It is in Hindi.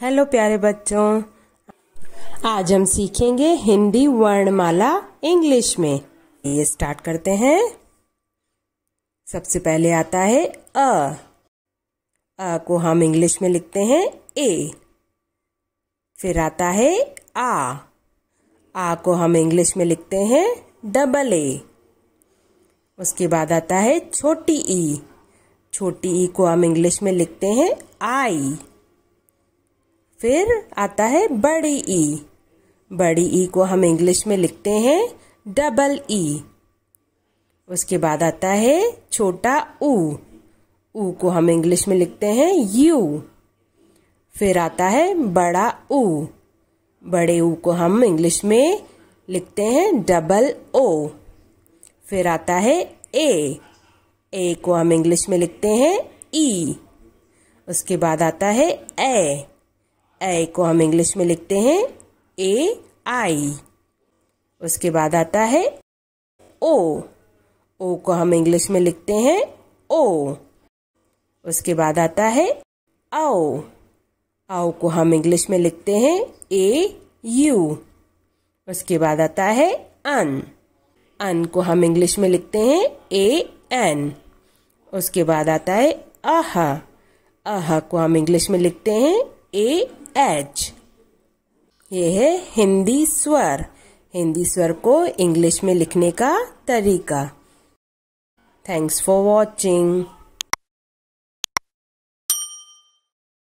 हेलो प्यारे बच्चों, आज हम सीखेंगे हिंदी वर्णमाला इंग्लिश में। ये स्टार्ट करते हैं। सबसे पहले आता है अ को हम इंग्लिश में लिखते हैं ए। फिर आता है आ को हम इंग्लिश में लिखते हैं डबल ए। उसके बाद आता है छोटी ई को हम इंग्लिश में लिखते हैं आई। फिर आता है बड़ी ई को हम इंग्लिश में लिखते हैं डबल ई। उसके बाद आता है छोटा ऊ को हम इंग्लिश में लिखते हैं यू। फिर आता है बड़ा बड़े ऊ को हम इंग्लिश में लिखते हैं डबल ओ। फिर आता है ए को हम इंग्लिश में लिखते हैं ई। उसके बाद आता है ए को हम इंग्लिश में लिखते हैं ए आई। उसके बाद आता है ओ को हम इंग्लिश में लिखते हैं ओ। उसके बाद आता है आओ को हम इंग्लिश में लिखते हैं ए यू। उसके बाद आता है अन को हम इंग्लिश में लिखते हैं ए एन। उसके बाद आता है आहा को हम इंग्लिश में लिखते हैं ए एच। ये है हिंदी स्वर को इंग्लिश में लिखने का तरीका। Thanks for watching.